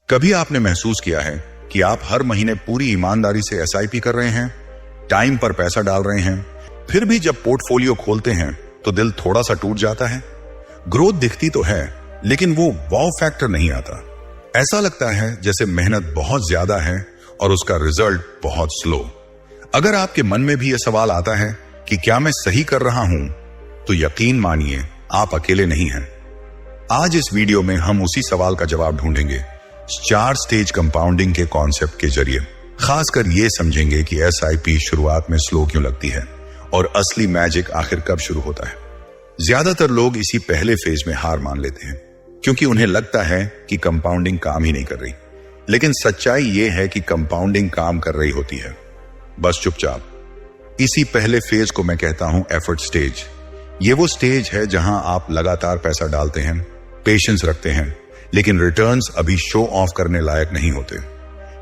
कभी आपने महसूस किया है कि आप हर महीने पूरी ईमानदारी से एसआईपी कर रहे हैं, टाइम पर पैसा डाल रहे हैं, फिर भी जब पोर्टफोलियो खोलते हैं तो दिल थोड़ा सा टूट जाता है। ग्रोथ दिखती तो है लेकिन वो वाव फैक्टर नहीं आता। ऐसा लगता है जैसे मेहनत बहुत ज्यादा है और उसका रिजल्ट बहुत स्लो। अगर आपके मन में भी यह सवाल आता है कि क्या मैं सही कर रहा हूं, तो यकीन मानिए आप अकेले नहीं हैं। आज इस वीडियो में हम उसी सवाल का जवाब ढूंढेंगे 4 स्टेज कंपाउंडिंग के कॉन्सेप्ट के जरिए। खासकर ये समझेंगे कि एसआईपी शुरुआत में स्लो क्यों लगती है और असली मैजिक आखिर कब शुरू होता है। ज्यादातर लोग इसी पहले फेज में हार मान लेते हैं क्योंकि उन्हें लगता है कि कंपाउंडिंग काम ही नहीं कर रही। लेकिन सच्चाई यह है कि कंपाउंडिंग काम कर रही होती है, बस चुपचाप। इसी पहले फेज को मैं कहता हूं एफर्ट स्टेज। ये वो स्टेज है जहां आप लगातार पैसा डालते हैं, पेशेंस रखते हैं, लेकिन रिटर्न्स अभी शो ऑफ करने लायक नहीं होते।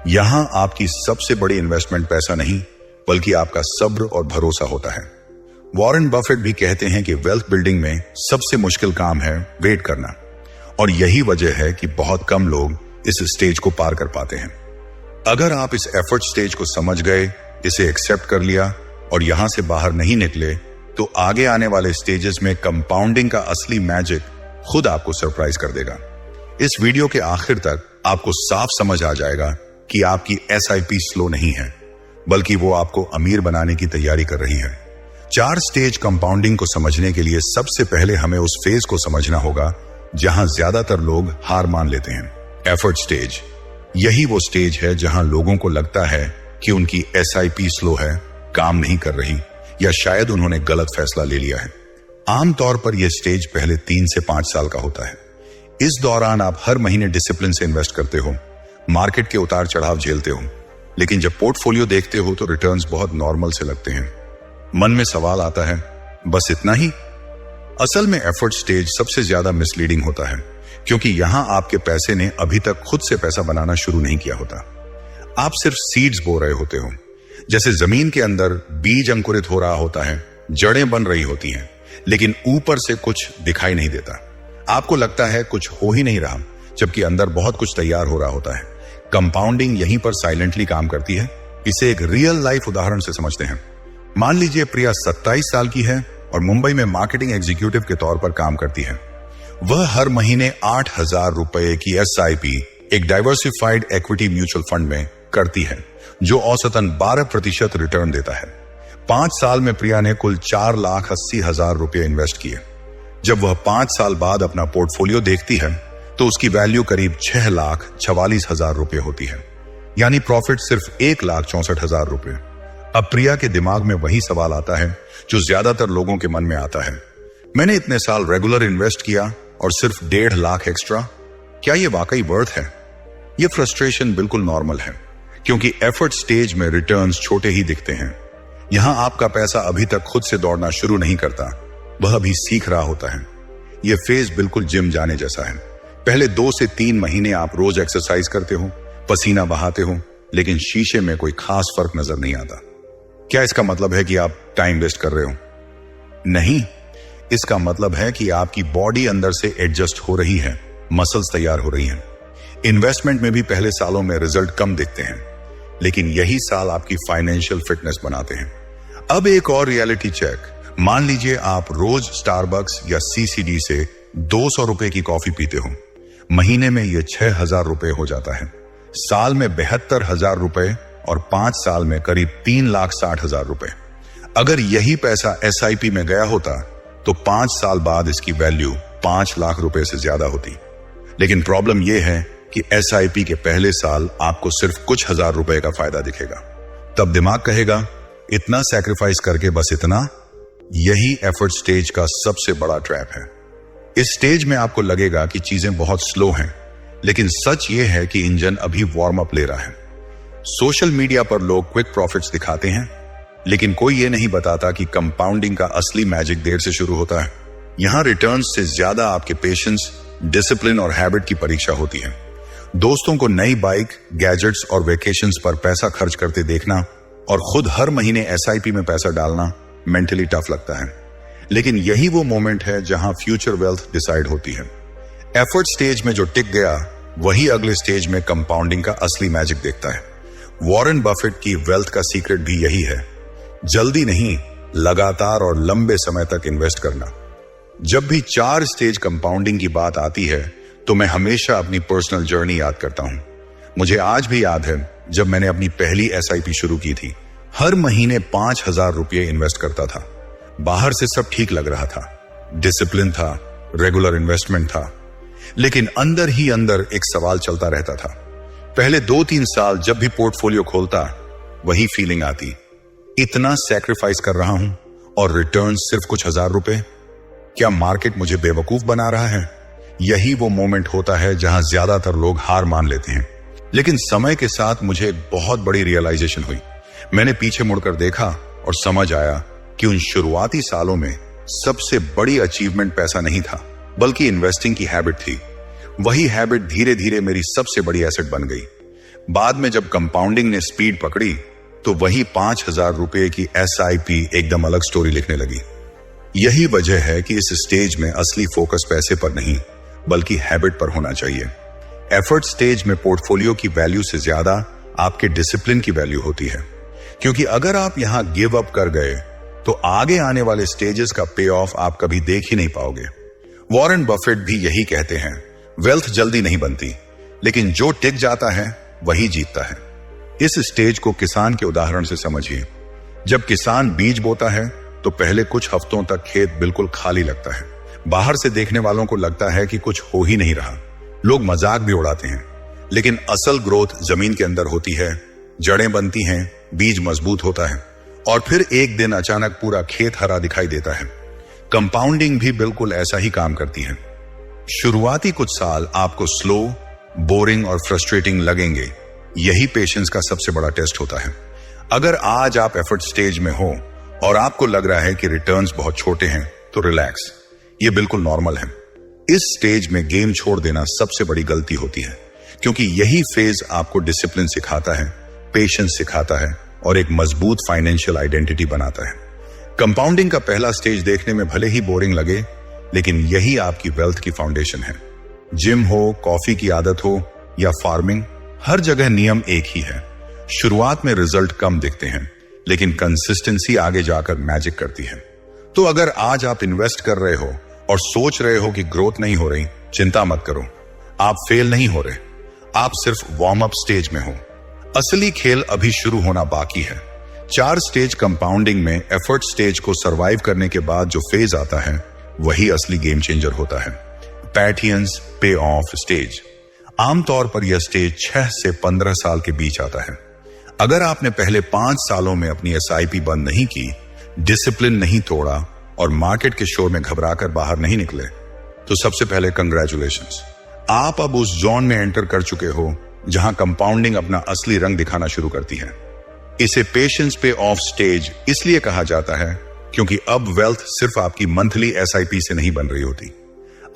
यहां आपकी सबसे बड़ी इन्वेस्टमेंट पैसा नहीं बल्कि आपका सब्र और भरोसा होता है। वॉरेन बफेट भी कहते हैं कि वेल्थ बिल्डिंग में सबसे मुश्किल काम है वेट करना, और यही वजह है कि बहुत कम लोग इस स्टेज को पार कर पाते हैं। अगर आप इस एफर्ट स्टेज को समझ गए, इसे एक्सेप्ट कर लिया और यहां से बाहर नहीं निकले, तो आगे आने वाले स्टेजेस में कंपाउंडिंग का असली मैजिक खुद आपको सरप्राइज कर देगा। इस वीडियो के आखिर तक आपको साफ समझ आ जाएगा कि आपकी एसआईपी स्लो नहीं है, बल्कि वो आपको अमीर बनाने की तैयारी कर रही है। 4 स्टेज कंपाउंडिंग को समझने के लिए सबसे पहले हमें उस फेज को समझना होगा जहां ज्यादातर लोग हार मान लेते हैं, एफर्ट स्टेज। यही वो स्टेज है जहां लोगों को लगता है कि उनकी एसआईपी स्लो है, काम नहीं कर रही, या शायद उन्होंने गलत फैसला ले लिया है। आमतौर पर यह स्टेज पहले 3 से 5 साल का होता है। इस दौरान आप हर महीने डिसिप्लिन से इन्वेस्ट करते हो, मार्केट के उतार चढ़ाव झेलते हो, लेकिन जब पोर्टफोलियो देखते हो तो रिटर्न्स बहुत नॉर्मल से लगते हैं। मन में सवाल आता है, बस इतना ही? असल में एफर्ट स्टेज सबसे ज्यादा मिसलीडिंग होता है क्योंकि यहां आपके पैसे ने अभी तक खुद से पैसा बनाना शुरू नहीं किया होता। आप सिर्फ सीड्स बो रहे होते हो। जैसे जमीन के अंदर बीज अंकुरित हो रहा होता है, जड़ें बन रही होती हैं, लेकिन ऊपर से कुछ दिखाई नहीं देता। आपको लगता है कुछ हो ही नहीं रहा, जबकि अंदर बहुत कुछ तैयार हो रहा होता है। कंपाउंडिंग यहीं पर साइलेंटली काम करती है। इसे एक रियल लाइफ उदाहरण से समझते हैं। मान लीजिए प्रिया 27 साल की है और मुंबई में मार्केटिंग एग्जीक्यूटिव के तौर पर काम करती है। वह हर महीने 8,000 रुपए की एसआईपी एक डाइवर्सिफाइड इक्विटी म्यूचुअल फंड में करती है, जो औसतन 12% रिटर्न देता है। 5 साल में प्रिया ने कुल 4,80,000 रुपए इन्वेस्ट किए। जब वह 5 साल बाद अपना पोर्टफोलियो देखती है तो उसकी वैल्यू करीब 6,44,000 रुपए होती है, यानी प्रॉफिट सिर्फ 1,64,000 रुपए। अब प्रिया के दिमाग में वही सवाल आता है जो ज्यादातर लोगों के मन में आता है, मैंने इतने साल रेगुलर इन्वेस्ट किया और सिर्फ 1.5 लाख एक्स्ट्रा, क्या यह वाकई वर्थ है? यह फ्रस्ट्रेशन बिल्कुल नॉर्मल है क्योंकि एफर्ट स्टेज में रिटर्न्स छोटे ही दिखते हैं। यहां आपका पैसा अभी तक खुद से दौड़ना शुरू नहीं करता, वह अभी सीख रहा होता है। यह फेज बिल्कुल जिम जाने जैसा है। पहले 2 से 3 महीने आप रोज एक्सरसाइज करते हो, पसीना बहाते हो, लेकिन शीशे में कोई खास फर्क नजर नहीं आता। क्या इसका मतलब है कि आप टाइम वेस्ट कर रहे हो? नहीं, इसका मतलब है कि आपकी बॉडी अंदर से एडजस्ट हो रही है, मसल्स तैयार हो रही हैं। इन्वेस्टमेंट में भी पहले सालों में रिजल्ट कम दिखते हैं, लेकिन यही साल आपकी फाइनेंशियल फिटनेस बनाते हैं। अब एक और रियलिटी चेक। मान लीजिए आप रोज स्टारबक्स या सीसीडी से 200 रुपए की कॉफी पीते हो। महीने में यह 6,000 रुपए हो जाता है, साल में 72,000 रुपए और 5 साल में करीब 3,60,000 रुपए। अगर यही पैसा एसआईपी में गया होता तो 5 साल बाद इसकी वैल्यू 5 लाख रुपए से ज्यादा होती। लेकिन प्रॉब्लम यह है कि एसआईपी के पहले साल आपको सिर्फ कुछ हजार रुपए का फायदा दिखेगा। तब दिमाग कहेगा, इतना सैक्रिफाइस करके बस इतना? यही एफर्ट स्टेज का सबसे बड़ा ट्रैप है। इस स्टेज में आपको लगेगा कि चीजें बहुत स्लो हैं, लेकिन सच यह है कि इंजन अभी वार्म अप ले रहा है। सोशल मीडिया पर लोग क्विक प्रॉफिट्स दिखाते हैं, लेकिन कोई यह नहीं बताता कि कंपाउंडिंग का असली मैजिक देर से शुरू होता है। यहां रिटर्न्स से ज्यादा आपके पेशेंस, डिसिप्लिन और हैबिट की परीक्षा होती है। दोस्तों को नई बाइक, गैजेट्स और वेकेशंस पर पैसा खर्च करते देखना और खुद हर महीने एसआईपी में पैसा डालना मेंटली टफ लगता है, लेकिन यही वो मोमेंट है जहां फ्यूचर वेल्थ डिसाइड होती है। एफर्ट स्टेज में जो टिक गया वही अगले स्टेज में कंपाउंडिंग का असली मैजिक देखता है। वॉरेन बफेट की वेल्थ का सीक्रेट भी यही है, जल्दी नहीं, लगातार और लंबे समय तक इन्वेस्ट करना। जब भी 4 स्टेज कंपाउंडिंग की बात आती है तो मैं हमेशा अपनी पर्सनल जर्नी याद करता हूं। मुझे आज भी याद है जब मैंने अपनी पहली SIP शुरू की थी। हर महीने 5,000 रुपये इन्वेस्ट करता था। बाहर से सब ठीक लग रहा था, डिसिप्लिन था, रेगुलर इन्वेस्टमेंट था, लेकिन अंदर ही अंदर एक सवाल चलता रहता था। पहले 2-3 साल जब भी पोर्टफोलियो खोलता, वही फीलिंग आती, इतना सैक्रिफाइस कर रहा हूं और रिटर्न सिर्फ कुछ हजार रुपए। क्या मार्केट मुझे बेवकूफ बना रहा है? यही वो मोमेंट होता है जहां ज्यादातर लोग हार मान लेते हैं। लेकिन समय के साथ मुझे एक बहुत बड़ी रियलाइजेशन हुई। मैंने पीछे मुड़कर देखा और समझ आया कि उन शुरुआती सालों में सबसे बड़ी अचीवमेंट पैसा नहीं था, बल्कि इन्वेस्टिंग की हैबिट थी। वही हैबिट धीरे धीरे मेरी सबसे बड़ी एसेट बन गई। बाद में जब कंपाउंडिंग ने स्पीड पकड़ी तो वही 5,000 रुपए की SIP एकदम अलग स्टोरी लिखने लगी। यही वजह है कि इस स्टेज में असली फोकस पैसे पर नहीं, बल्कि हैबिट पर होना चाहिए। एफर्ट स्टेज में पोर्टफोलियो की वैल्यू से ज्यादा आपके डिसिप्लिन की वैल्यू होती है, क्योंकि अगर आप यहां गिव अप कर गए तो आगे आने वाले स्टेजेस का पे ऑफ आप कभी देख ही नहीं पाओगे। वॉरेन बफेट भी यही कहते हैं, वेल्थ जल्दी नहीं बनती, लेकिन जो टिक जाता है वही जीतता है। इस स्टेज को किसान के उदाहरण से समझिए। जब किसान बीज बोता है तो पहले कुछ हफ्तों तक खेत बिल्कुल खाली लगता है। बाहर से देखने वालों को लगता है कि कुछ हो ही नहीं रहा, लोग मजाक भी उड़ाते हैं, लेकिन असल ग्रोथ जमीन के अंदर होती है। जड़ें बनती हैं, बीज मजबूत होता है और फिर एक दिन अचानक पूरा खेत हरा दिखाई देता है। कंपाउंडिंग भी बिल्कुल ऐसा ही काम करती है। शुरुआती कुछ साल आपको स्लो, बोरिंग और फ्रस्ट्रेटिंग लगेंगे। यही पेशेंस का सबसे बड़ा टेस्ट होता है। अगर आज आप एफर्ट स्टेज में हो और आपको लग रहा है कि रिटर्न्स बहुत छोटे हैं, तो रिलैक्स, ये बिल्कुल नॉर्मल है। इस स्टेज में गेम छोड़ देना सबसे बड़ी गलती होती है, क्योंकि यही फेज आपको डिसिप्लिन सिखाता है, पेशेंस सिखाता है और एक मजबूत फाइनेंशियल आइडेंटिटी बनाता है। कंपाउंडिंग का पहला स्टेज देखने में भले ही बोरिंग लगे, लेकिन यही आपकी वेल्थ की फाउंडेशन है। जिम हो, कॉफी की आदत हो या फार्मिंग, हर जगह नियम एक ही है। शुरुआत में रिजल्ट कम दिखते हैं, लेकिन कंसिस्टेंसी आगे जाकर मैजिक करती है। तो अगर आज आप इन्वेस्ट कर रहे हो और सोच रहे हो कि ग्रोथ नहीं हो रही, चिंता मत करो। आप फेल नहीं हो रहे, आप सिर्फ वार्म अप स्टेज में हो। असली खेल अभी शुरू होना बाकी है। 4 स्टेज कंपाउंडिंग में एफर्ट स्टेज को सरवाइव करने के बाद जो फेज आता है, वही असली गेम चेंजर होता है। पैटियंस पे ऑफ स्टेज। आमतौर पर यह स्टेज 6 से 15 साल के बीच आता है। अगर आपने पहले 5 सालों में अपनी SIP बंद नहीं की, डिसिप्लिन नहीं तोड़ा और मार्केट के शोर में घबराकर बाहर नहीं निकले, तो सबसे पहले कंग्रेचुलेशंस, आप अब उस जोन में एंटर कर चुके हो जहां कंपाउंडिंग अपना असली रंग दिखाना शुरू करती है। इसे पेशेंस पे ऑफ स्टेज इसलिए कहा जाता है क्योंकि अब वेल्थ सिर्फ आपकी मंथली SIP से नहीं बन रही होती।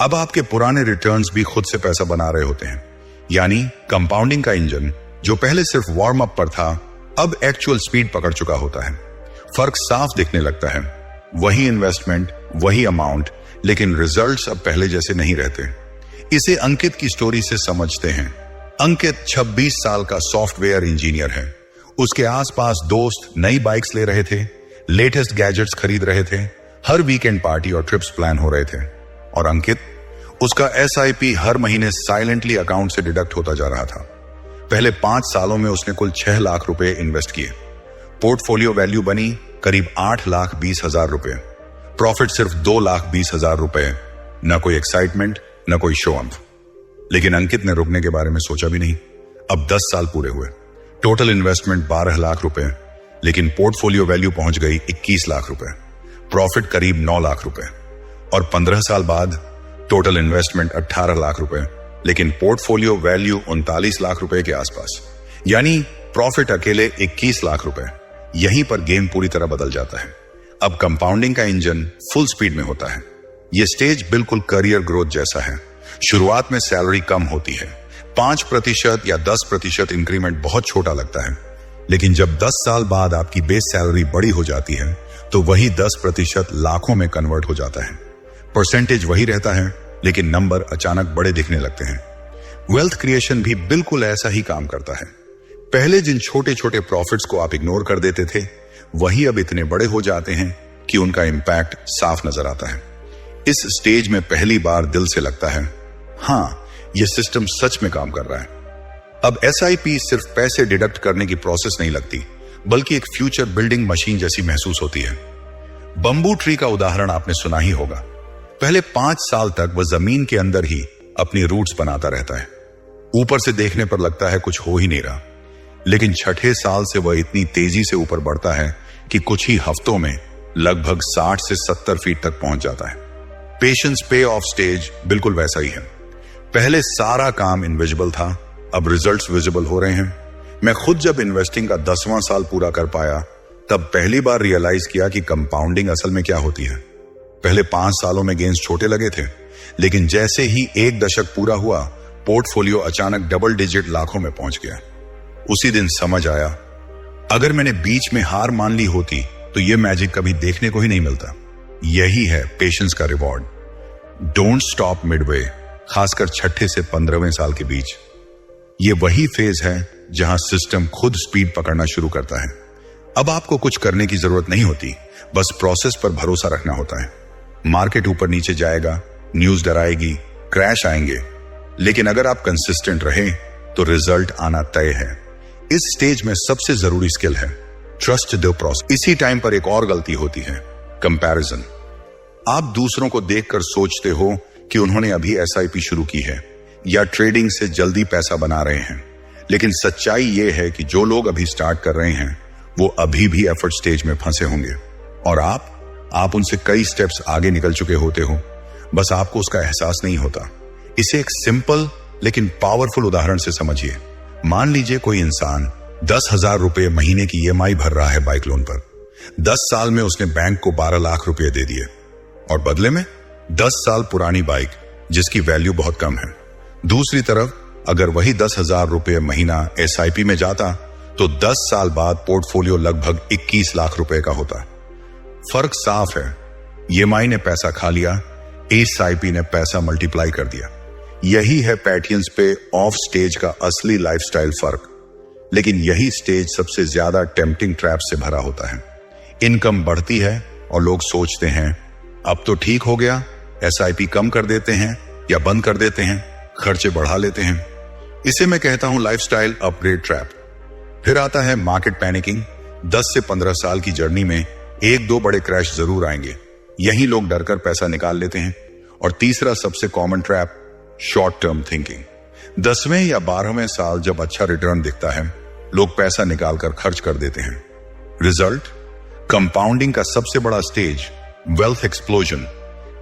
अब आपके पुराने रिटर्न्स भी खुद से पैसा बना रहे होते हैं। यानी कंपाउंडिंग का इंजन जो पहले सिर्फ वार्म अप पर था, अब एक्चुअल स्पीड पकड़ चुका होता है। फर्क साफ दिखने लगता है। वही इन्वेस्टमेंट, वही अमाउंट, लेकिन रिजल्ट्स अब पहले जैसे नहीं रहते। इसे अंकित की स्टोरी से समझते हैं। अंकित 26 साल का सॉफ्टवेयर इंजीनियर है। उसके आसपास दोस्त नई बाइक्स ले रहे थे, लेटेस्ट गैजेट्स खरीद रहे थे, हर वीकेंड पार्टी और ट्रिप्स प्लान हो रहे थे, और अंकित, उसका SIP हर महीने साइलेंटली अकाउंट से डिडक्ट होता जा रहा था। पहले 5 सालों में उसने कुल 6 लाख रुपए इन्वेस्ट किए। पोर्टफोलियो वैल्यू बनी करीब 8,20,000 रुपए। प्रॉफिट सिर्फ 2,20,000 रुपए। न कोई एक्साइटमेंट, न कोई शो ऑफ। लेकिन अंकित ने रुकने के बारे में सोचा भी नहीं। अब 10 साल पूरे हुए, टोटल इन्वेस्टमेंट 12 लाख रुपए, लेकिन पोर्टफोलियो वैल्यू पहुंच गई 21 लाख रुपए, प्रॉफिट करीब 9 लाख रुपए। और 15 साल बाद टोटल इन्वेस्टमेंट 18 लाख रुपए, लेकिन पोर्टफोलियो वैल्यू 39 लाख रुपए के आसपास। यानी प्रॉफिट अकेले 21 लाख रुपए। यहीं पर गेम पूरी तरह बदल जाता है। अब कंपाउंडिंग का इंजन फुल स्पीड में होता है। यह स्टेज बिल्कुल करियर ग्रोथ जैसा है। शुरुआत में सैलरी कम होती है, 5% या 10% इंक्रीमेंट बहुत छोटा लगता है, लेकिन जब 10 साल बाद आपकी बेस सैलरी बड़ी हो जाती है, तो वही 10% लाखों में कन्वर्ट हो जाता है। परसेंटेज वही रहता है, लेकिन नंबर अचानक बड़े दिखने लगते हैं। वेल्थ क्रिएशन भी बिल्कुल ऐसा ही काम करता है। पहले जिन छोटे छोटे प्रॉफिट्स को आप इग्नोर कर देते थे, वही अब इतने बड़े हो जाते हैं कि उनका इंपैक्ट साफ नजर आता है। इस स्टेज में पहली बार दिल से लगता है, हाँ, यह सिस्टम सच में काम कर रहा है। अब SIP सिर्फ पैसे डिडक्ट करने की प्रोसेस नहीं लगती, बल्कि एक फ्यूचर बिल्डिंग मशीन जैसी महसूस होती है। बंबू ट्री का उदाहरण आपने सुना ही होगा। पहले 5 साल तक वह जमीन के अंदर ही अपनी रूट्स बनाता रहता है। ऊपर से देखने पर लगता है कुछ हो ही नहीं रहा, लेकिन छठे साल से वह इतनी तेजी से ऊपर बढ़ता है कि कुछ ही हफ्तों में लगभग 60 से 70 फीट तक पहुंच जाता है। पेशेंस पे ऑफ स्टेज बिल्कुल वैसा ही है। पहले सारा काम इनविजिबल था, अब रिजल्ट्स विजिबल हो रहे हैं। मैं खुद जब इन्वेस्टिंग का 10वां साल पूरा कर पाया, तब पहली बार रियलाइज किया कि कंपाउंडिंग असल में क्या होती है। पहले 5 सालों में गेन्स छोटे लगे थे, लेकिन जैसे ही 1 दशक पूरा हुआ, पोर्टफोलियो अचानक डबल डिजिट लाखों में पहुंच गया। उसी दिन समझ आया, अगर मैंने बीच में हार मान ली होती तो यह मैजिक कभी देखने को ही नहीं मिलता। यही है पेशेंस का रिवॉर्ड। डोंट स्टॉप मिडवे, खासकर छठे से 15वें साल के बीच। यह वही फेज है जहां सिस्टम खुद स्पीड पकड़ना शुरू करता है। अब आपको कुछ करने की जरूरत नहीं होती, बस प्रोसेस पर भरोसा रखना होता है। मार्केट ऊपर नीचे जाएगा, न्यूज डराएगी, क्रैश आएंगे, लेकिन अगर आप कंसिस्टेंट रहे तो रिजल्ट आना तय है। इस स्टेज में सबसे जरूरी स्किल है ट्रस्ट द प्रोसेस। इसी टाइम पर एक और गलती होती है, कंपैरिजन। आप दूसरों को देखकर सोचते हो कि उन्होंने अभी SIP शुरू की है या ट्रेडिंग से जल्दी पैसा बना रहे हैं, लेकिन सच्चाई यह है कि जो लोग अभी स्टार्ट कर रहे हैं वो अभी भी एफर्ट स्टेज में फंसे होंगे, और आप उनसे कई स्टेप्स आगे निकल चुके होते हो, बस आपको उसका एहसास नहीं होता। इसे एक सिंपल लेकिन पावरफुल उदाहरण से समझिए। मान लीजिए कोई इंसान 10,000 रुपए महीने की EMI भर रहा है बाइक लोन पर। 10 साल में उसने बैंक को 12 लाख रुपए दे दिए, और बदले में 10 साल पुरानी बाइक जिसकी वैल्यू बहुत कम है। दूसरी तरफ अगर वही 10,000 रुपए महीना SIP में जाता तो 10 साल बाद पोर्टफोलियो लगभग 21 लाख रुपए का होता। फर्क साफ है, EMI ने पैसा खा लिया, SIP ने पैसा मल्टीप्लाई कर दिया। यही है पेशेंस पे ऑफ स्टेज का असली लाइफस्टाइल फर्क। लेकिन यही स्टेज सबसे ज्यादा टेम्पटिंग ट्रैप से भरा होता है। इनकम बढ़ती है और लोग सोचते हैं अब तो ठीक हो गया, SIP कम कर देते हैं या बंद कर देते हैं, खर्चे बढ़ा लेते हैं। इसे मैं कहता हूं लाइफस्टाइल अपग्रेड ट्रैप। फिर आता है मार्केट पैनिकिंग। 10 से 15 साल की जर्नी में 1-2 बड़े क्रैश जरूर आएंगे, यही लोग डरकर पैसा निकाल लेते हैं। और तीसरा सबसे common trap, short term thinking. 10वें या 12वें साल जब अच्छा रिटर्न दिखता है, लोग पैसा निकालकर खर्च कर देते हैं। रिजल्ट, कंपाउंडिंग का सबसे बड़ा स्टेज, वेल्थ एक्सप्लोजन,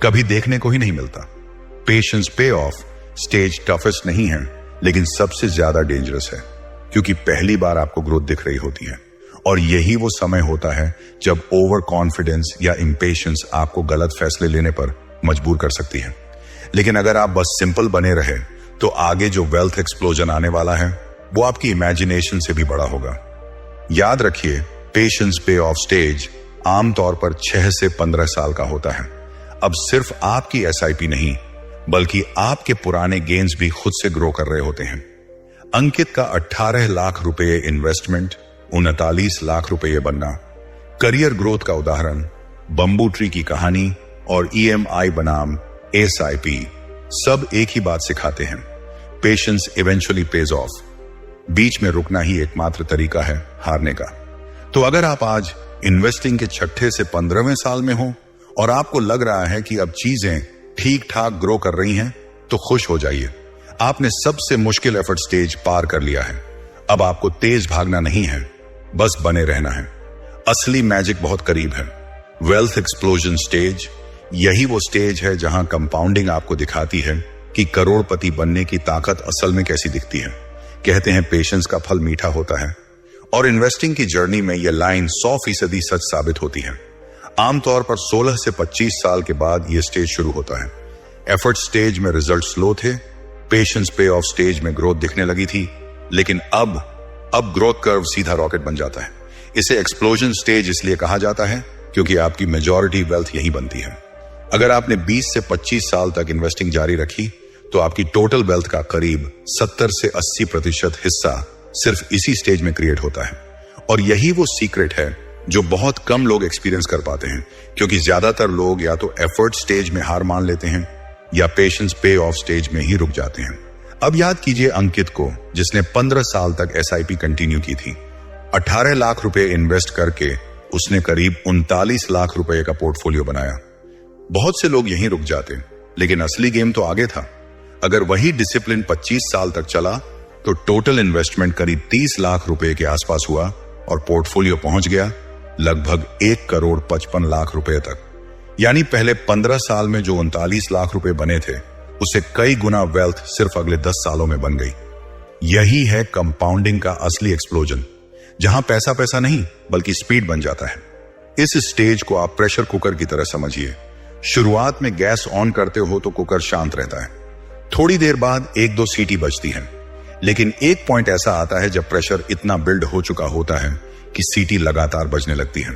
कभी देखने को ही नहीं मिलता। पेशेंस पे ऑफ स्टेज टफेस्ट नहीं है, लेकिन सबसे ज्यादा डेंजरस है, क्योंकि पहली बार आपको ग्रोथ दिख रही होती है। और यही वो समय होता है जब ओवर कॉन्फिडेंस या इम्पेशंस आपको गलत फैसले लेने पर मजबूर कर सकती है। लेकिन अगर आप बस सिंपल बने रहे तो आगे जो वेल्थ एक्सप्लोजन आने वाला है वो आपकी इमेजिनेशन से भी बड़ा होगा। याद रखिए, पेशेंस पे ऑफ स्टेज आमतौर पर 6 से 15 साल का होता है। अब सिर्फ आपकी SIP नहीं, बल्कि आपके पुराने गेन्स भी खुद से ग्रो कर रहे होते हैं। अंकित का 18 लाख रुपए इन्वेस्टमेंट, 39 लाख रुपए बनना, करियर ग्रोथ का उदाहरण, बंबू ट्री की कहानी और EMI बनाम SIP सब एक ही बात सिखाते हैं, पेशेंस इवेंचुअली पेज ऑफ। बीच में रुकना ही एकमात्र तरीका है हारने का। तो अगर आप आज इन्वेस्टिंग के 6 से 15वें साल में हो और आपको लग रहा है कि अब चीजें ठीक ठाक ग्रो कर रही हैं, तो खुश हो जाइए, आपने सबसे मुश्किल एफर्ट स्टेज पार कर लिया है। अब आपको तेज भागना नहीं है, बस बने रहना है। असली मैजिक बहुत करीब है। वेल्थ एक्सप्लोजन स्टेज, यही वो स्टेज है जहां कंपाउंडिंग आपको दिखाती है कि करोड़पति बनने की ताकत असल में कैसी दिखती है। कहते हैं पेशेंस का फल मीठा होता है, और इन्वेस्टिंग की जर्नी में यह लाइन 100% सच साबित होती है। आमतौर पर 16 से 25 साल के बाद यह स्टेज शुरू होता है। एफर्ट स्टेज में रिजल्ट स्लो थे, पेशेंस पे ऑफ स्टेज में ग्रोथ दिखने लगी थी, लेकिन अब ग्रोथ कर्व सीधा रॉकेट बन जाता है। इसे एक्सप्लोजन स्टेज इसलिए कहा जाता है क्योंकि आपकी मेजॉरिटी वेल्थ यही बनती है। अगर आपने 20 से 25 साल तक इन्वेस्टिंग जारी रखी तो आपकी टोटल वेल्थ का करीब 70 से 80% हिस्सा सिर्फ इसी स्टेज में क्रिएट होता है। और यही वो सीक्रेट है जो बहुत कम लोग एक्सपीरियंस कर पाते हैं, क्योंकि ज्यादातर लोग या तो एफर्ट स्टेज में हार मान लेते हैं या पेशेंस पे ऑफ स्टेज में ही रुक जाते हैं। अब याद कीजिए अंकित को, जिसने 15 साल तक एसआईपी कंटिन्यू की थी। 18 लाख रुपए इन्वेस्ट करके उसने करीब 39 लाख रुपए का पोर्टफोलियो बनाया। बहुत से लोग यहीं रुक जाते, लेकिन असली गेम तो आगे था। अगर वही डिसिप्लिन 25 साल तक चला तो टोटल इन्वेस्टमेंट करीब 30 लाख रुपए के आसपास हुआ और पोर्टफोलियो पहुंच गया लगभग 1,55,00,000 रुपए तक। यानी पहले 15 साल में जो 39 लाख रुपए बने थे, उससे कई गुना वेल्थ सिर्फ अगले 10 सालों में बन गई। यही है कंपाउंडिंग का असली एक्सप्लोजन, जहां पैसा पैसा नहीं बल्कि स्पीड बन जाता है। इस स्टेज को आप प्रेशर कुकर की तरह समझिए। शुरुआत में गैस ऑन करते हो तो कुकर शांत रहता है, थोड़ी देर बाद 1-2 सीटी बजती है, लेकिन एक पॉइंट ऐसा आता है जब प्रेशर इतना बिल्ड हो चुका होता है कि सीटी लगातार बजने लगती है।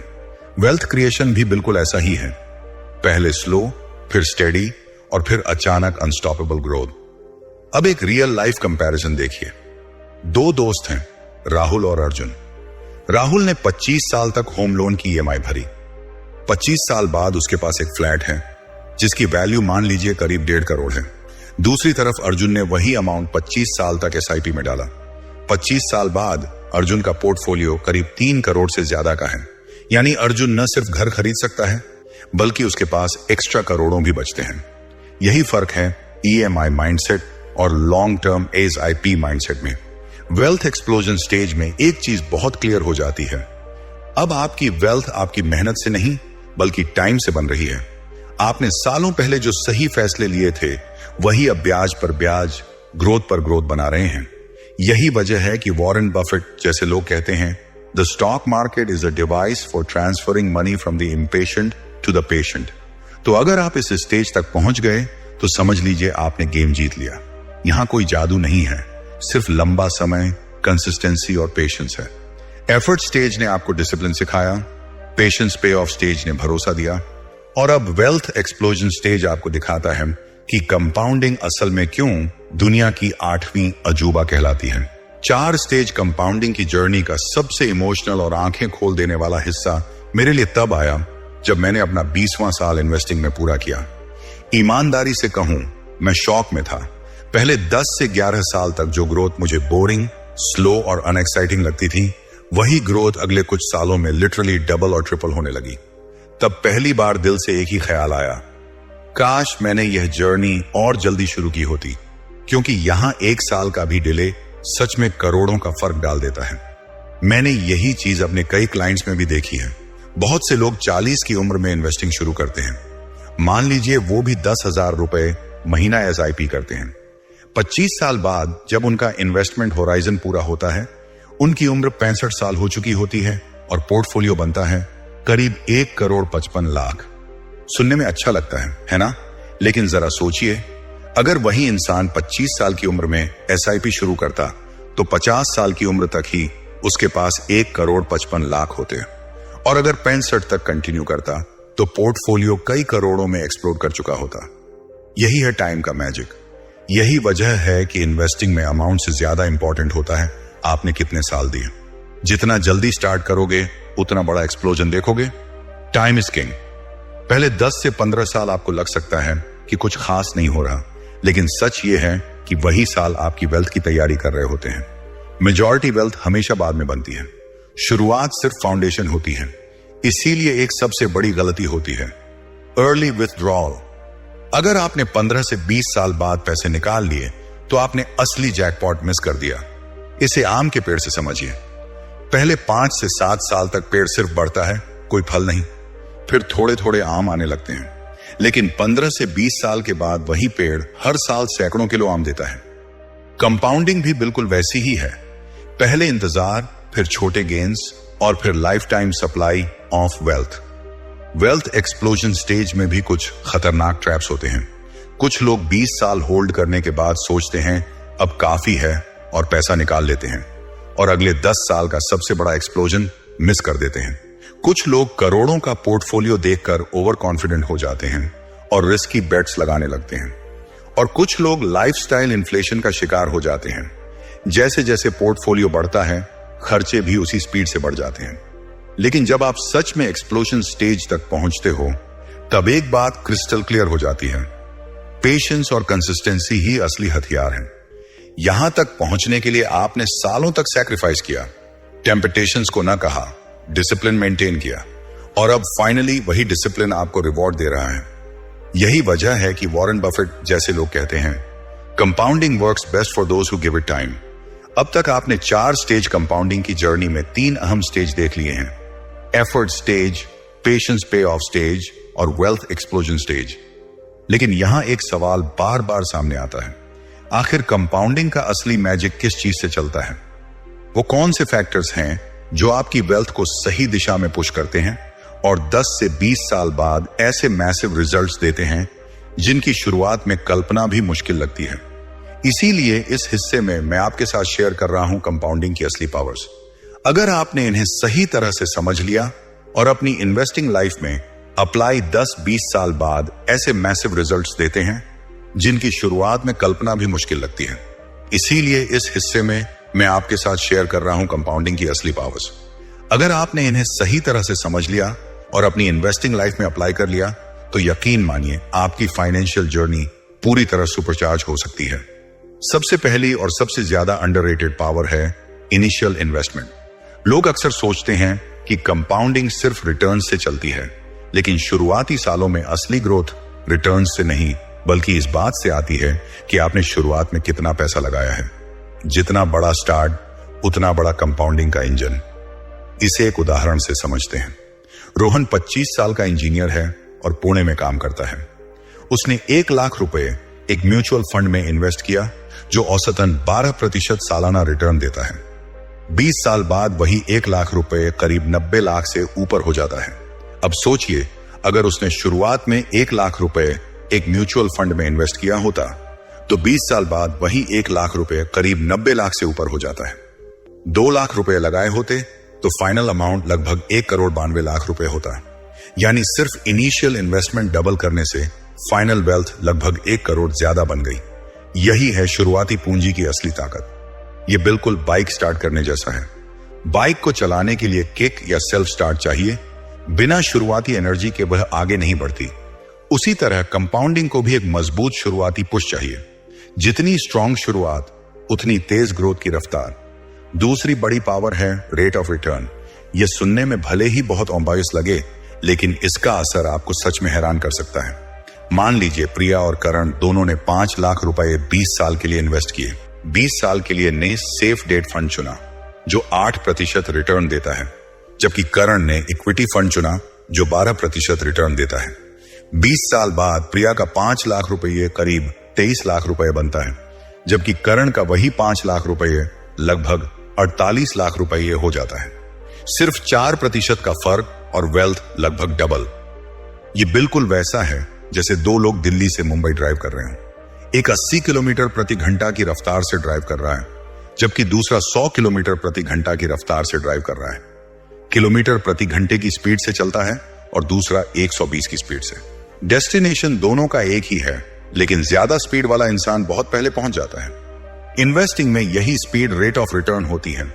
वेल्थ क्रिएशन भी बिल्कुल ऐसा ही है, पहले स्लो, फिर स्टेडी और फिर अचानक अनस्टॉपेबल ग्रोथ। अब एक रियल लाइफ कंपैरिजन देखिए। 2 दोस्त हैं, राहुल और अर्जुन। राहुल ने 25 साल तक होम लोन की ईएमआई भरी। 25 साल बाद उसके पास एक फ्लैट है जिसकी वैल्यू मान लीजिए करीब 1.5 करोड़ है। दूसरी तरफ अर्जुन ने वही अमाउंट 25 साल तक एसआईपी में डाला। 25 साल बाद अर्जुन का पोर्टफोलियो करीब 3 करोड़ से ज्यादा का है। यानी अर्जुन न सिर्फ घर खरीद सकता है बल्कि उसके पास एक्स्ट्रा करोड़ों भी बचते हैं। यही फर्क है ईएमआई माइंडसेट और लॉन्ग टर्म एसआईपी माइंडसेट में। वेल्थ एक्सप्लोजन स्टेज में एक चीज बहुत क्लियर हो जाती है। अब आपकी वेल्थ आपकी मेहनत से नहीं बल्कि टाइम से बन रही है। आपने सालों पहले जो सही फैसले लिए थे वही अब ब्याज पर ब्याज, ग्रोथ पर ग्रोथ बना रहे हैं। यही वजह है कि वॉरेन बफेट जैसे लोग कहते हैं, the stock market is a device for transferring money from the impatient to the patient. तो अगर आप इस स्टेज तक पहुंच गए तो समझ लीजिए आपने गेम जीत लिया। यहां कोई जादू नहीं है, सिर्फ लंबा समय, कंसिस्टेंसी और पेशेंस है। एफर्ट स्टेज ने आपको डिसिप्लिन सिखाया, पेशेंस पे ऑफ स्टेज ने भरोसा दिया, और अब वेल्थ एक्सप्लोजन स्टेज आपको दिखाता है कि कंपाउंडिंग असल में क्यों दुनिया की 8वीं अजूबा कहलाती है। 4 स्टेज कंपाउंडिंग की जर्नी का सबसे इमोशनल और आंखें खोल देने वाला हिस्सा मेरे लिए तब आया जब मैंने अपना 20वां साल इन्वेस्टिंग में पूरा किया। ईमानदारी से कहूं, मैं शॉक में था। पहले 10 से 11 साल तक जो ग्रोथ मुझे बोरिंग, स्लो और अनएक्साइटिंग लगती थी, वही ग्रोथ अगले कुछ सालों में लिटरली डबल और ट्रिपल होने लगी। तब पहली बार दिल से एक ही ख्याल आया, काश मैंने यह जर्नी और जल्दी शुरू की होती, क्योंकि यहां 1 साल का भी डिले सच में करोड़ों का फर्क डाल देता है। मैंने यही चीज अपने कई क्लाइंट्स में भी देखी है। बहुत से लोग 40 की उम्र में इन्वेस्टिंग शुरू करते हैं। मान लीजिए वो भी 10,000 रुपए महीना एसआईपी करते हैं। 25 साल बाद जब उनका इन्वेस्टमेंट होराइजन पूरा होता है, उनकी उम्र 65 साल हो चुकी होती है और पोर्टफोलियो बनता है करीब 1,55,00,000। सुनने में अच्छा लगता है ना? लेकिन जरा सोचिए, अगर वही इंसान 25 साल की उम्र में एसआईपी शुरू करता तो 50 साल की उम्र तक ही उसके पास 1,55,00,000 होते, और अगर 65 तक कंटिन्यू करता तो पोर्टफोलियो कई करोड़ों में एक्सप्लोड कर चुका होता। यही है टाइम का मैजिक। यही वजह है कि इन्वेस्टिंग में अमाउंट से ज्यादा इंपॉर्टेंट होता है आपने कितने साल दिए। जितना जल्दी स्टार्ट करोगे उतना बड़ा एक्सप्लोजन देखोगे। Time is king. पहले 10 से 15 साल आपको लग सकता है कि कुछ खास नहीं हो रहा, लेकिन सच ये है कि वही साल आपकी वेल्थ की तैयारी कर रहे होते हैं। मेजॉरिटी वेल्थ हमेशा बाद में बनती है, शुरुआत सिर्फ फाउंडेशन होती है। इसीलिए एक सबसे बड़ी गलती होती है अर्ली विथड्रॉल। अगर आपने 15 से 20 साल बाद पैसे निकाल लिए तो आपने असली जैकपॉट मिस कर दिया। इसे आम के पेड़ से समझिए। पहले 5 से 7 साल तक पेड़ सिर्फ बढ़ता है, कोई फल नहीं। फिर थोड़े थोड़े आम आने लगते हैं, लेकिन 15 से 20 साल के बाद वही पेड़ हर साल सैकड़ों किलो आम देता है। कंपाउंडिंग भी बिल्कुल वैसी ही है। पहले इंतजार, फिर छोटे गेन्स और फिर life time supply of wealth. Wealth explosion stage में भी कुछ खतरनाक ट्रैप्स होते हैं। कुछ लोग 20 साल होल्ड करने के बाद सोचते हैं अब काफी है और पैसा निकाल लेते हैं, और अगले 10 साल का सबसे बड़ा एक्सप्लोजन मिस कर देते हैं। कुछ लोग करोड़ों का पोर्टफोलियो देखकर ओवर कॉन्फिडेंट हो जाते हैं और रिस्की बेट्स लगाने लगते हैं, और कुछ लोग लाइफस्टाइल इन्फ्लेशन का शिकार हो जाते हैं। जैसे जैसे पोर्टफोलियो बढ़ता है, खर्चे भी उसी स्पीड से बढ़ जाते हैं। लेकिन जब आप सच में एक्सप्लोजन स्टेज तक पहुंचते हो, तब एक बात क्रिस्टल क्लियर हो जाती है। पेशेंस और कंसिस्टेंसी ही असली हथियार है। यहां तक पहुंचने के लिए आपने सालों तक सैक्रिफाइस किया, टेम्पटेशंस को ना कहा, डिसिप्लिन मेंटेन किया, और अब फाइनली वही डिसिप्लिन आपको रिवॉर्ड दे रहा है। यही वजह है कि वॉरेन बफेट जैसे लोग कहते हैं, compounding works best for those who give it time. अब तक आपने 4 स्टेज कंपाउंडिंग की जर्नी में 3 अहम स्टेज देख लिए हैं: एफर्ट स्टेज, पेशेंस पे ऑफ स्टेज और वेल्थ एक्सप्लोजन स्टेज। लेकिन यहां एक सवाल बार बार सामने आता है, आखिर कंपाउंडिंग का असली मैजिक किस चीज से चलता है? वो कौन से फैक्टर्स हैं जो आपकी वेल्थ को सही दिशा में पुश करते हैं और 10 से 20 साल बाद ऐसे मैसिव रिजल्ट्स देते हैं जिनकी शुरुआत में कल्पना भी मुश्किल लगती है? इसीलिए इस हिस्से में मैं आपके साथ शेयर कर रहा हूं कंपाउंडिंग की असली पावर्स। अगर आपने इन्हें सही तरह से समझ लिया और अपनी इन्वेस्टिंग लाइफ में अप्लाई 10-20 साल बाद ऐसे मैसिव रिजल्ट्स देते हैं जिनकी शुरुआत में कल्पना भी मुश्किल लगती है। इसीलिए इस हिस्से में मैं आपके साथ शेयर कर रहा हूं कंपाउंडिंग की असली पावर्स। अगर आपने इन्हें सही तरह से समझ लिया और अपनी इन्वेस्टिंग लाइफ में अप्लाई कर लिया, तो यकीन मानिए आपकी फाइनेंशियल जर्नी पूरी तरह सुपरचार्ज हो सकती है। सबसे पहली और सबसे ज्यादा अंडररेटेड पावर है इनिशियल इन्वेस्टमेंट। लोग अक्सर सोचते हैं कि कंपाउंडिंग सिर्फ रिटर्न्स से चलती है, लेकिन शुरुआती सालों में असली ग्रोथ रिटर्न्स से नहीं बल्कि इस बात से आती है कि आपने शुरुआत में कितना पैसा लगाया है। जितना बड़ा स्टार्ट उतना बड़ा कंपाउंडिंग का इंजन। इसे एक उदाहरण से समझते हैं। रोहन 25 साल का इंजीनियर है और पुणे में काम करता है। उसने 1 लाख रुपए एक म्यूचुअल फंड में इन्वेस्ट किया जो औसतन 12% सालाना रिटर्न देता है। 20 साल बाद वही 1 लाख रुपए करीब 90 लाख से ऊपर हो जाता है। अब सोचिए, अगर उसने शुरुआत में 1 लाख रुपए एक म्यूचुअल फंड में इन्वेस्ट किया होता तो 20 साल बाद वही 1 लाख रुपए करीब 90 लाख से ऊपर हो जाता है। 2 लाख रुपए लगाए होते तो फाइनल अमाउंट लगभग 1 करोड़ 92 लाख रुपए होता है। यानी सिर्फ इनिशियल इन्वेस्टमेंट डबल करने से फाइनल वेल्थ लगभग 1 करोड़ ज्यादा बन गई। यही है शुरुआती पूंजी की असली ताकत। यह बिल्कुल बाइक स्टार्ट करने जैसा है। बाइक को चलाने के लिए किक या सेल्फ स्टार्ट चाहिए। बिना शुरुआती एनर्जी के वह आगे नहीं बढ़ती। उसी तरह कंपाउंडिंग को भी एक मजबूत शुरुआती पुश चाहिए। जितनी स्ट्रॉन्ग शुरुआत उतनी तेज ग्रोथ की रफ्तार। दूसरी बड़ी पावर है रेट ऑफ रिटर्न। यह सुनने में भले ही बहुत ऑब्वियस लगे, लेकिन इसका असर आपको सच में हैरान कर सकता है। मान लीजिए प्रिया और करण दोनों ने 5 लाख रुपए 20 साल के लिए इन्वेस्ट किए। 20 साल के लिए ने सेफ डेट फंड चुना जो 8% रिटर्न देता है, जबकि करण ने इक्विटी फंड चुना जो 12% रिटर्न देता है। 20 साल बाद प्रिया का 5 लाख रुपये करीब 23 लाख रुपए बनता है, जबकि करण का वही 5 लाख रुपये लगभग 48 लाख रुपये हो जाता है। सिर्फ 4% का फर्क और वेल्थ लगभग डबल। ये बिल्कुल वैसा है जैसे 2 लोग दिल्ली से मुंबई ड्राइव कर रहे हैं। एक 80 किलोमीटर प्रति घंटा की रफ्तार से ड्राइव कर रहा है, जबकि दूसरा 100 किलोमीटर प्रति घंटा की रफ्तार से ड्राइव कर रहा है। किलोमीटर प्रति घंटे की स्पीड से चलता है और दूसरा 120 की स्पीड से। डेस्टिनेशन दोनों का एक ही है, लेकिन ज्यादा स्पीड वाला इंसान बहुत पहले पहुंच जाता है। इन्वेस्टिंग में यही स्पीड रेट ऑफ रिटर्न होती है।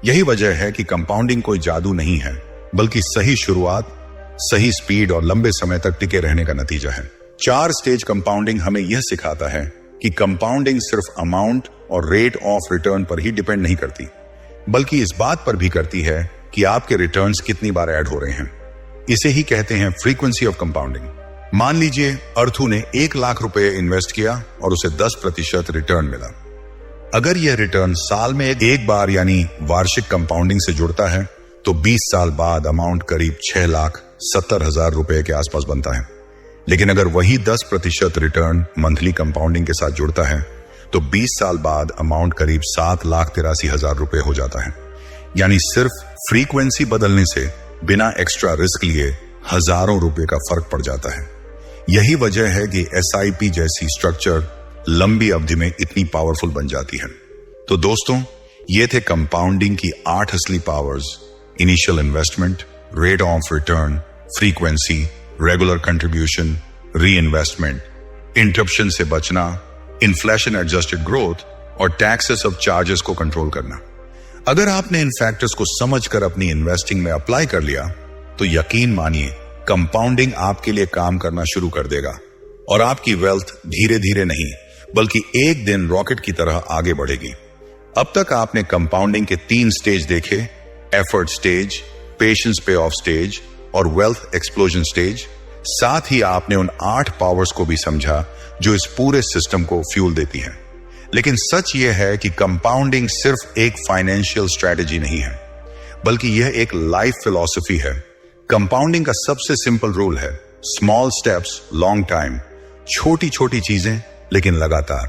यही वजह है कि कंपाउंडिंग कोई जादू नहीं है, बल्कि सही शुरुआत, सही स्पीड और लंबे समय तक टिके रहने का नतीजा है। 4 स्टेज कंपाउंडिंग हमें यह सिखाता है कि कंपाउंडिंग सिर्फ अमाउंट और रेट ऑफ रिटर्न पर ही डिपेंड नहीं करती, बल्कि इस बात पर भी करती है कि आपके रिटर्न्स कितनी बार ऐड हो रहे हैं। इसे ही कहते हैं फ्रीक्वेंसी ऑफ कंपाउंडिंग। मान लीजिए अर्थू ने 1 लाख रुपए इन्वेस्ट किया और उसे 10% रिटर्न मिला। अगर यह रिटर्न साल में एक बार यानी वार्षिक कंपाउंडिंग से जुड़ता है तो 20 साल बाद अमाउंट करीब 6,70,000 रुपए के आसपास बनता है। लेकिन अगर वही 10% रिटर्न मंथली कंपाउंडिंग के साथ जुड़ता है तो 20 साल बाद अमाउंट करीब 7,83,000 रुपए हो जाता है। यानी सिर्फ फ्रीक्वेंसी बदलने से बिना एक्स्ट्रा रिस्क लिए हजारों रुपए का फर्क पड़ जाता है। यही वजह है कि SIP जैसी स्ट्रक्चर लंबी अवधि में इतनी पावरफुल बन जाती है। तो दोस्तों, ये थे कंपाउंडिंग की 8 असली powers: initial investment, rate of return, frequency, regular contribution, री इन्वेस्टमेंट, इंटरप्शन से बचना, इन्फ्लेशन एडजस्टेड ग्रोथ और टैक्सेस ऑफ चार्जेस को कंट्रोल करना। अगर आपने इन फैक्टर्स को समझकर अपनी इन्वेस्टिंग में अप्लाई कर लिया तो यकीन मानिए कंपाउंडिंग आपके लिए काम करना शुरू कर देगा और आपकी वेल्थ धीरे धीरे नहीं बल्कि एक दिन रॉकेट की तरह आगे बढ़ेगी। अब तक आपने कंपाउंडिंग के 3 स्टेज देखे, एफर्ट स्टेज, पेशेंस पे ऑफ स्टेज और वेल्थ एक्सप्लोजन स्टेज। साथ ही आपने उन 8 पावर्स को भी समझा जो इस पूरे सिस्टम को फ्यूल देती हैं। लेकिन सच यह है कि कंपाउंडिंग सिर्फ एक फाइनेंशियल स्ट्रेटेजी नहीं है बल्कि यह एक लाइफ फिलॉसफी है। कंपाउंडिंग का सबसे सिंपल रूल है स्मॉल स्टेप्स लॉन्ग टाइम, छोटी छोटी चीजें लेकिन लगातार।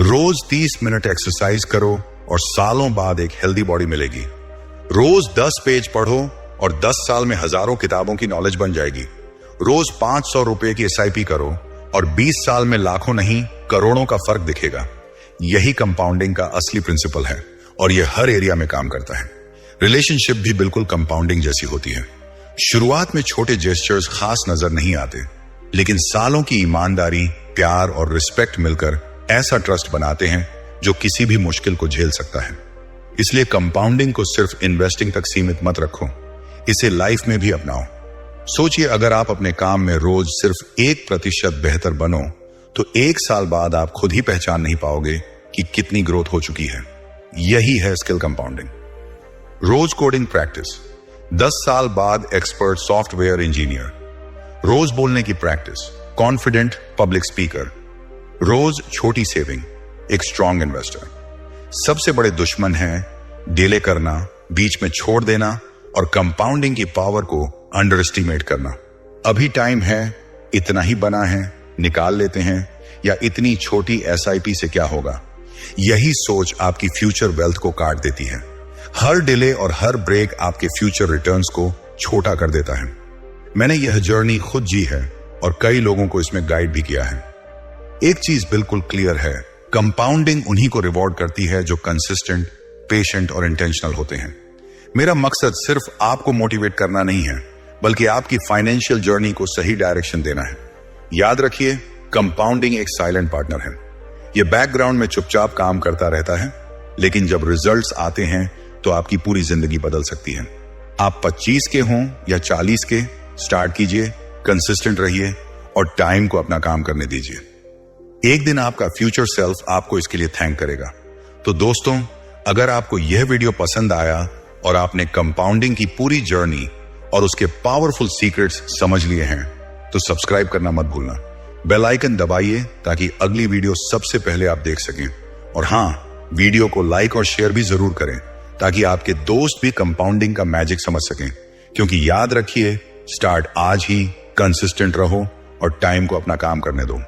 रोज 30 मिनट एक्सरसाइज करो और सालों बाद एक हेल्दी बॉडी मिलेगी। रोज 10 पेज पढ़ो और 10 साल में हजारों किताबों की नॉलेज बन जाएगी। रोज 500 रुपए की SIP करो और 20 साल में लाखों नहीं करोड़ों का फर्क दिखेगा। यही कंपाउंडिंग का असली प्रिंसिपल है और यह हर एरिया में काम करता है। रिलेशनशिप भी बिल्कुल कंपाउंडिंग जैसी होती है। शुरुआत में छोटे जेस्चर्स खास नजर नहीं आते, लेकिन सालों की ईमानदारी, प्यार और रिस्पेक्ट मिलकर ऐसा ट्रस्ट बनाते हैं जो किसी भी मुश्किल को झेल सकता है। इसलिए कंपाउंडिंग को सिर्फ इन्वेस्टिंग तक सीमित मत रखो, इसे लाइफ में भी अपनाओ। सोचिए अगर आप अपने काम में रोज सिर्फ 1% बेहतर बनो तो 1 साल बाद आप खुद ही पहचान नहीं पाओगे कि कितनी ग्रोथ हो चुकी है। यही है स्किल कंपाउंडिंग। रोज कोडिंग प्रैक्टिस, 10 साल बाद एक्सपर्ट सॉफ्टवेयर इंजीनियर। रोज बोलने की प्रैक्टिस, कॉन्फिडेंट पब्लिक स्पीकर। रोज छोटी सेविंग, एक स्ट्रॉन्ग इन्वेस्टर। सबसे बड़े दुश्मन हैं डिले करना, बीच में छोड़ देना और कंपाउंडिंग की पावर को अंडर एस्टिमेट करना। अभी टाइम है, इतना ही बना है, निकाल लेते हैं, या इतनी छोटी SIP से क्या होगा। यही सोच आपकी फ्यूचर वेल्थ को काट देती है। हर डिले और हर ब्रेक आपके फ्यूचर रिटर्न्स को छोटा कर देता है। मैंने यह जर्नी खुद जी है और कई लोगों को इसमें गाइड भी किया है। एक चीज बिल्कुल क्लियर है, कंपाउंडिंग उन्हीं को रिवॉर्ड करती है जो कंसिस्टेंट, पेशेंट और इंटेंशनल होते हैं। मेरा मकसद सिर्फ आपको मोटिवेट करना नहीं है बल्कि आपकी फाइनेंशियल जर्नी को सही डायरेक्शन देना है। याद रखिए, कंपाउंडिंग एक साइलेंट पार्टनर है। यह बैकग्राउंड में चुपचाप काम करता रहता है, लेकिन जब रिजल्ट्स आते हैं तो आपकी पूरी जिंदगी बदल सकती है। आप 25 के हों या 40 के, स्टार्ट कीजिए, कंसिस्टेंट रहिए और टाइम को अपना काम करने दीजिए। एक दिन आपका फ्यूचर सेल्फ आपको इसके लिए थैंक करेगा। तो दोस्तों, अगर आपको यह वीडियो पसंद आया और आपने कंपाउंडिंग की पूरी जर्नी और उसके पावरफुल सीक्रेट्स समझ लिए हैं तो सब्सक्राइब करना मत भूलना। बेल आइकन दबाइए ताकि अगली वीडियो सबसे पहले आप देख सकें। और हाँ, वीडियो को लाइक और शेयर भी जरूर करें ताकि आपके दोस्त भी कंपाउंडिंग का मैजिक समझ सकें। क्योंकि याद रखिए, स्टार्ट आज ही, कंसिस्टेंट रहो और टाइम को अपना काम करने दो।